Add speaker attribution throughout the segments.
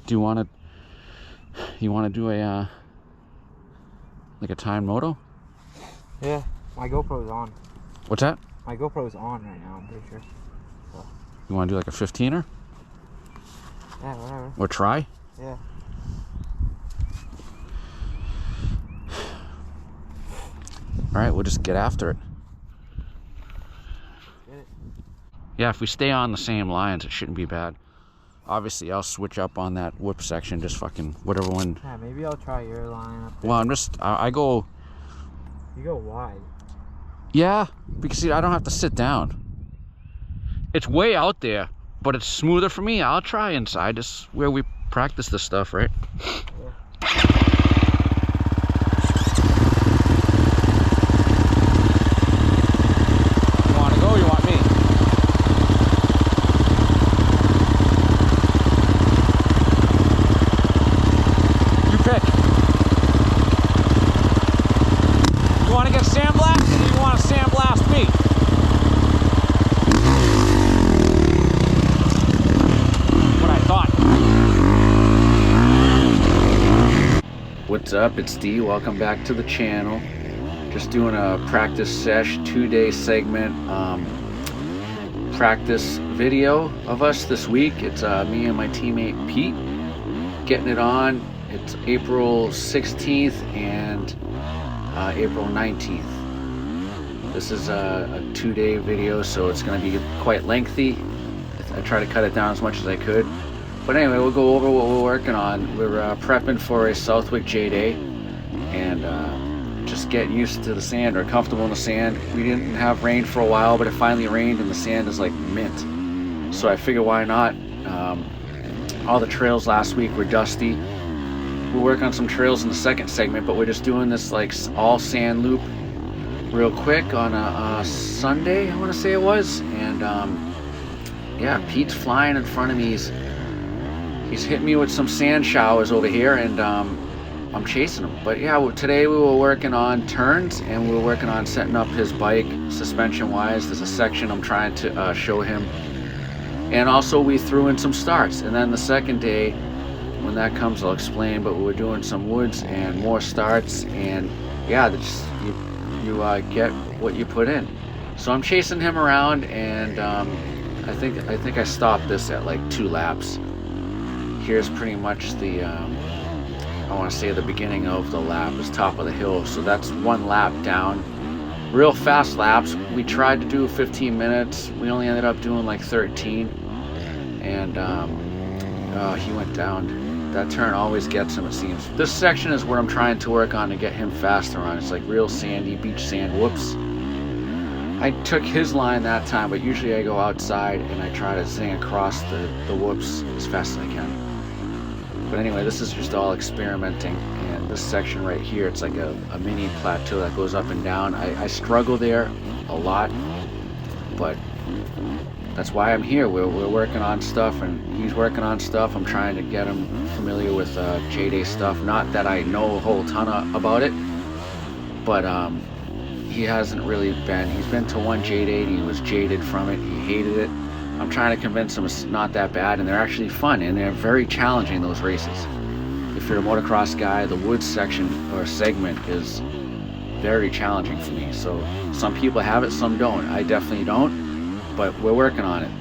Speaker 1: Do you want to do a like a timed moto?
Speaker 2: Yeah, my GoPro's on.
Speaker 1: What's that?
Speaker 2: My GoPro's on right now, I'm pretty sure. So.
Speaker 1: You want to do like a 15er?
Speaker 2: Yeah, whatever.
Speaker 1: Or try?
Speaker 2: Yeah.
Speaker 1: All right, we'll just get after it.
Speaker 2: Get it.
Speaker 1: Yeah, if we stay on the same lines, it shouldn't be bad. Obviously, I'll switch up on that whoop section, just fucking whatever one.
Speaker 2: Yeah, maybe I'll try your line up there.
Speaker 1: Well, I'm just, I go.
Speaker 2: You go wide.
Speaker 1: Yeah, because see, I don't have to sit down. It's way out there, but it's smoother for me. I'll try inside. This is where we practice this stuff, right?
Speaker 2: Yeah.
Speaker 1: You want to go or you want me? You pick. You want to get sandblasted or you want to sandblast me? What I thought. What's up? It's D. Welcome back to the channel. Just doing a practice sesh 2-day segment practice video of us this week. It's me and my teammate Pete getting it on. It's April 16th and April 19th. This is a 2-day video, so it's going to be quite lengthy. I try to cut it down as much as I could. But anyway, we'll go over what we're working on. We're prepping for a Southwick J-Day and just getting used to the sand or comfortable in the sand. We didn't have rain for a while, but it finally rained and the sand is like mint. So I figured why not? All the trails last week were dusty. We'll work on some trails in the second segment, but we're just doing this like all sand loop real quick on a Sunday, I want to say it was. And yeah, Pete's flying in front of me. He's hitting me with some sand showers over here, and I'm chasing him. But yeah, today we were working on turns, and we were working on setting up his bike suspension wise. There's a section I'm trying to show him, and also we threw in some starts. And then the second day, when that comes, I'll explain. But we were doing some woods and more starts, and yeah, you get what you put in. So I'm chasing him around, and I think I stopped this at like 2 laps. Here's pretty much the I want to say the beginning of the lap is top of the hill, so that's 1 lap down. Real fast laps. We tried to do 15 minutes. We only ended up doing like 13, and he went down. That turn always gets him, it seems. This section is where I'm trying to work on to get him faster on. It's like real sandy beach sand. Whoops. I took his line that time, but usually I go outside and I try to zing across the whoops as fast as I can. But anyway, this is just all experimenting, and this section right here, it's like a mini plateau that goes up and down. I struggle there a lot, but that's why I'm here. We're working on stuff, and he's working on stuff. I'm trying to get him familiar with J-Day stuff. Not that I know a whole ton about it, but he hasn't really been. He's been to 1 J-Day, and he was jaded from it. He hated it. I'm trying to convince him it's not that bad, and they're actually fun, and they're very challenging, those races. If you're a motocross guy, the woods section or segment is very challenging for me. So some people have it, some don't. I definitely don't, but we're working on it.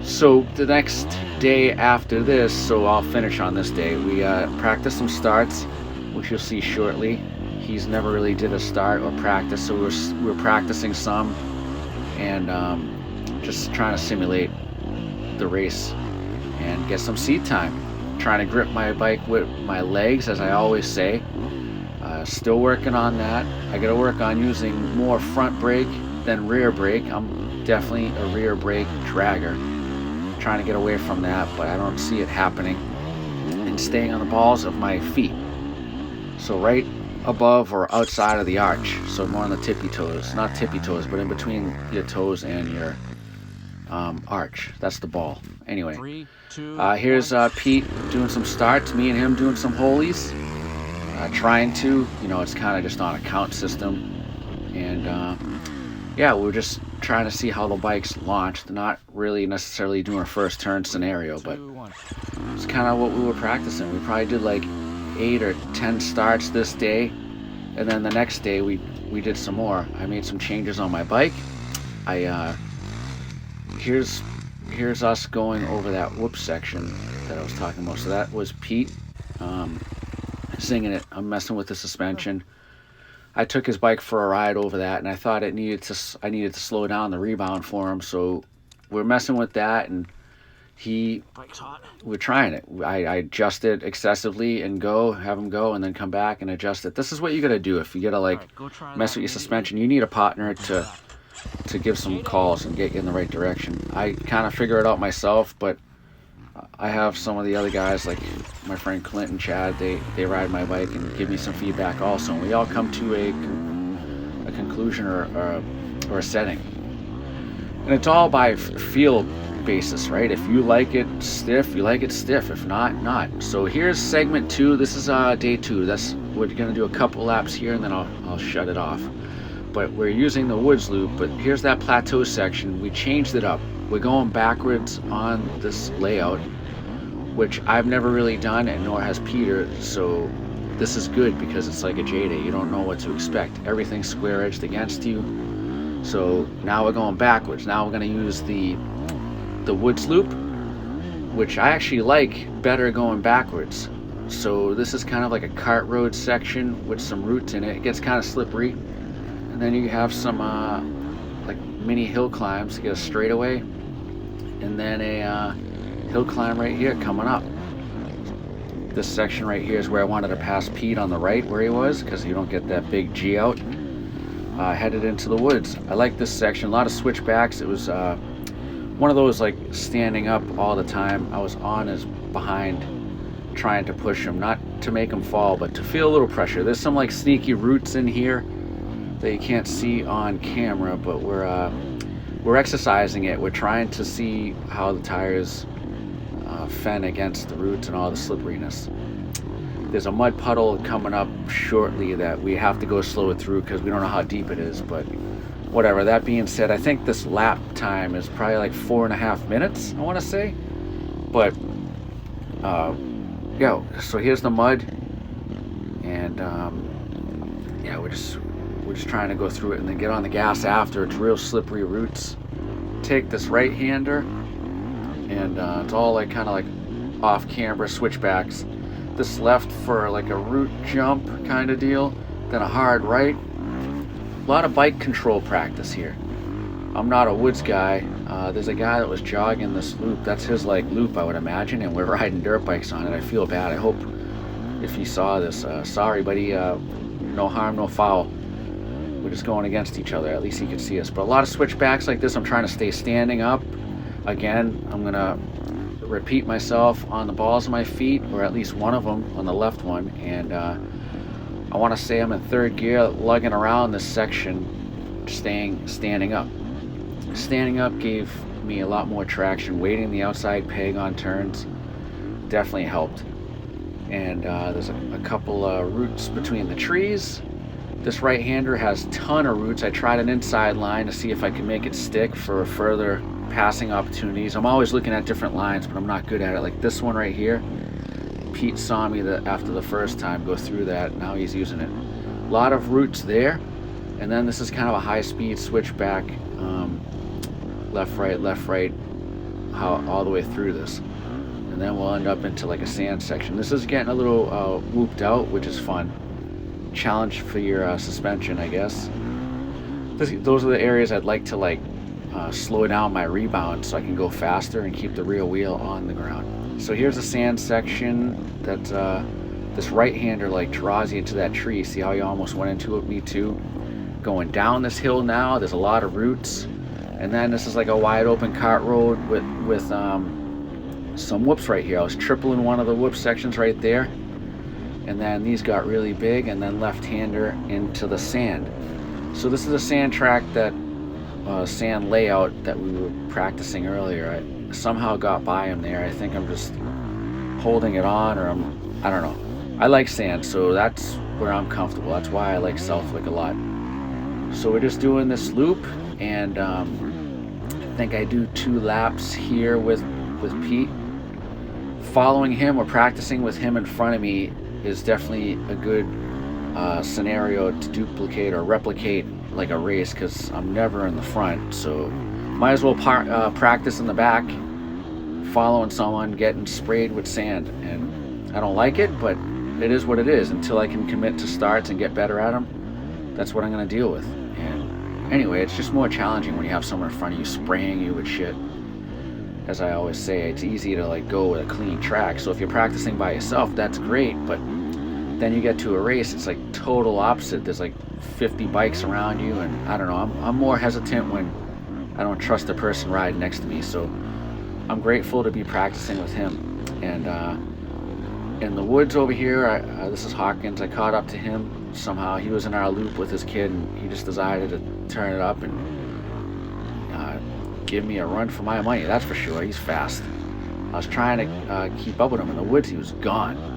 Speaker 1: So the next day after this, so I'll finish on this day, we practice some starts, which you'll see shortly. He's never really did a start or practice, so we're practicing some, and just trying to simulate the race and get some seat time. Trying to grip my bike with my legs, as I always say. Still working on that. I gotta work on using more front brake than rear brake. I'm definitely a rear brake dragger. Trying to get away from that, but I don't see it happening. And staying on the balls of my feet. So right above or outside of the arch. So more on the tippy toes. Not tippy toes, but in between your toes and your arch. That's the ball. Anyway, 3, 2,
Speaker 2: here's Pete doing some starts, me and him doing some holies, trying to, it's kind of just on a count system, and yeah, we're just
Speaker 1: trying to see how the bike's launched. Not really necessarily doing a first turn scenario, but it's kind of what we were practicing. We probably did like 8 or 10 starts this day, and then the next day we did some more. I made some changes on my bike. Here's us going over that whoop section that I was talking about. So that was Pete singing it. I'm messing with the suspension. I took his bike for a ride over that, and I thought I needed to slow down the rebound for him. So we're messing with that, and we're trying it. I adjust it excessively and have him go, and then come back and adjust it. This is what you gotta do if you gotta mess with your suspension. You need a partner to give some calls and get you in the right direction. I kind of figure it out myself, but I have some of the other guys, like my friend Clint and Chad, they ride my bike and give me some feedback also, and we all come to a conclusion or a setting. And it's all by feel basis, right? If you like it stiff, you like it stiff. If not, not. So here's segment 2. This is day 2. We're gonna do a couple laps here, and then I'll shut it off. But we're using the woods loop. But here's that plateau section. We changed it up. We're going backwards on this layout, which I've never really done, and nor has Peter. So this is good because it's like a J-Day. You don't know what to expect. Everything's square edged against you. So now we're going backwards. Now we're going to use the woods loop, which I actually like better going backwards. So this is kind of like a cart road section with some roots in it. It gets kind of slippery, and then you have some like mini hill climbs to get a straightaway, and then a hill climb right here coming up. This section right here is where I wanted to pass Pete on the right where he was, because you don't get that big G out. Headed into the woods. I like this section. A lot of switchbacks. It was one of those like standing up all the time. I was on his behind trying to push him, not to make him fall, but to feel a little pressure. There's some like sneaky roots in here that you can't see on camera, but we're exercising it. We're trying to see how the tires fend against the roots and all the slipperiness. There's a mud puddle coming up shortly that we have to go slow it through because we don't know how deep it is, but whatever. That being said, I think this lap time is probably like 4.5 minutes, I want to say. But yeah, so here's the mud, and yeah, we're just trying to go through it and then get on the gas after. It's real slippery roots. Take this right-hander, and it's all like kind of like off-camera switchbacks. This left for like a root jump kind of deal, then a hard right. A lot of bike control practice here. I'm not a woods guy. There's a guy that was jogging this loop. That's his like loop, I would imagine, and we're riding dirt bikes on it. I feel bad. I hope if he saw this, sorry buddy, no harm, no foul. We're just going against each other. At least he could see us. But a lot of switchbacks like this. I'm trying to stay standing up. Again, I'm gonna repeat myself on the balls of my feet, or at least one of them on the left one, and I want to say I'm in third gear, lugging around this section, standing up. Standing up gave me a lot more traction. Weighting the outside peg on turns definitely helped. And there's a couple roots between the trees. This right-hander has a ton of roots. I tried an inside line to see if I could make it stick for further passing opportunities. I'm always looking at different lines, but I'm not good at it. Like this one right here, Pete saw me after the first time go through that. Now he's using it. A lot of roots there, and then this is kind of a high-speed switchback, left right, all the way through this, and then we'll end up into like a sand section. This is getting a little whooped out, which is fun. Challenge for your suspension, I guess. Those are the areas I'd like to slow down my rebound so I can go faster and keep the rear wheel on the ground. So here's a sand section that this right-hander draws you into that tree. See how you almost went into it? Me too. Going down this hill now, there's a lot of roots, and then this is like a wide open cart road with some whoops right here. I was tripling one of the whoop sections right there, and then these got really big, and then left-hander into the sand. So this is a sand track that sand layout that we were practicing earlier. I somehow got by him there. I think I'm just holding it on, or I don't know. I like sand, so that's where I'm comfortable. That's why I like Southwick a lot. So we're just doing this loop, and I think I do 2 laps here with Pete. Following him or practicing with him in front of me is definitely a good scenario to duplicate or replicate like a race, because I'm never in the front, so might as well practice in the back, following someone getting sprayed with sand. And I don't like it, but it is what it is. Until I can commit to starts and get better at them, that's what I'm going to deal with. And anyway, it's just more challenging when you have someone in front of you spraying you with shit. As I always say, it's easy to like go with a clean track. So if you're practicing by yourself, that's great, but then you get to a race, it's like total opposite. There's like 50 bikes around you, and I don't know, I'm more hesitant when I don't trust the person riding next to me. So I'm grateful to be practicing with him. And in the woods over here, this is Hawkins, I caught up to him somehow. He was in our loop with his kid, and he just decided to turn it up and give me a run for my money, that's for sure. He's fast. I was trying to keep up with him in the woods. He was gone.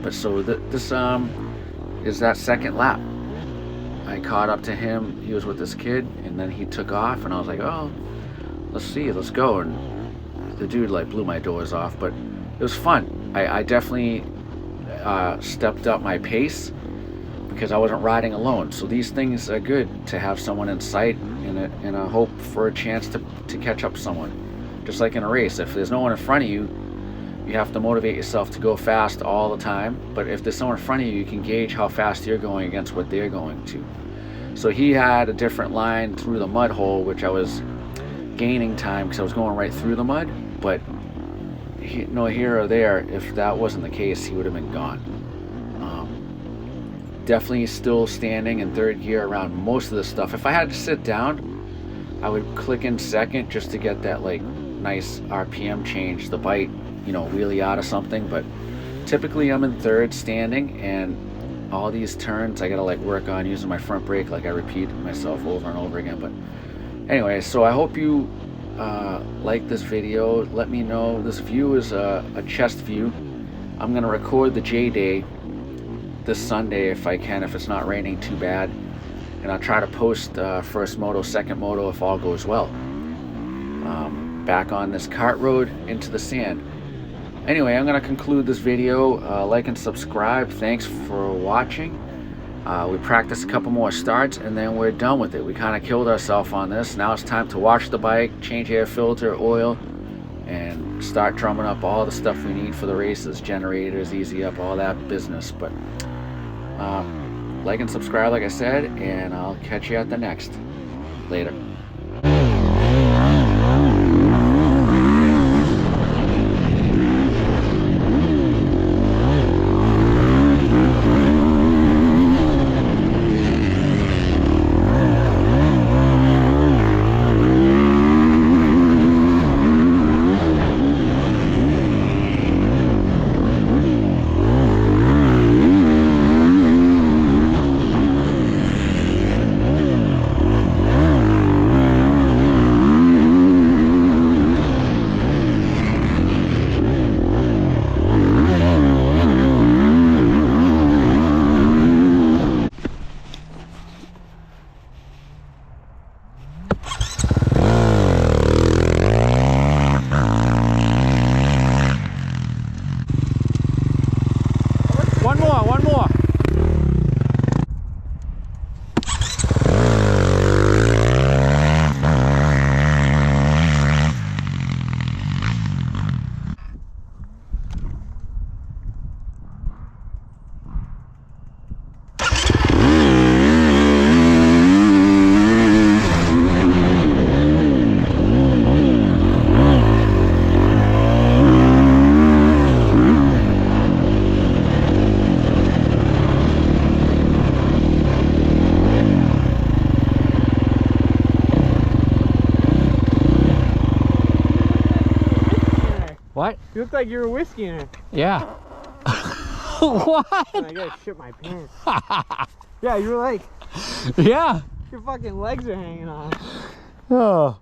Speaker 1: But so this is that second lap. I caught up to him. He was with this kid, and then he took off, and I was like, oh, let's go. And the dude like blew my doors off, but it was fun. I definitely stepped up my pace because I wasn't riding alone. So these things are good to have someone in sight, in a hope for a chance to catch up to someone. Just like in a race, if there's no one in front of you, you have to motivate yourself to go fast all the time. But if there's someone in front of you, you can gauge how fast you're going against what they're going to. So he had a different line through the mud hole, which I was gaining time because I was going right through the mud. But no here or there, if that wasn't the case, he would have been gone. Definitely still standing in third gear around most of the stuff. If I had to sit down, I would click in second just to get that like nice RPM change, the bite, wheelie out of something. But typically I'm in third standing, and all these turns I gotta like work on using my front brake, like I repeat myself over and over again. But anyway, so I hope you like this video. Let me know. This view is a chest view. I'm gonna record the J Day this Sunday if I can, if it's not raining too bad, and I'll try to post first moto, second moto if all goes well. Back on this cart road into the sand. Anyway, I'm going to conclude this video. Like and subscribe. Thanks for watching. We practiced a couple more starts, and then we're done with it. We kind of killed ourselves on this. Now it's time to wash the bike, change air filter, oil, and start drumming up all the stuff we need for the races, generators, easy up, all that business. But like and subscribe, like I said, and I'll catch you at the next. Later. One more. What?
Speaker 3: You look like you were whiskey in it.
Speaker 1: Yeah. What?
Speaker 3: I gotta shit my pants. Yeah, you were like,
Speaker 1: Yeah.
Speaker 3: your fucking legs are hanging off.
Speaker 1: Oh.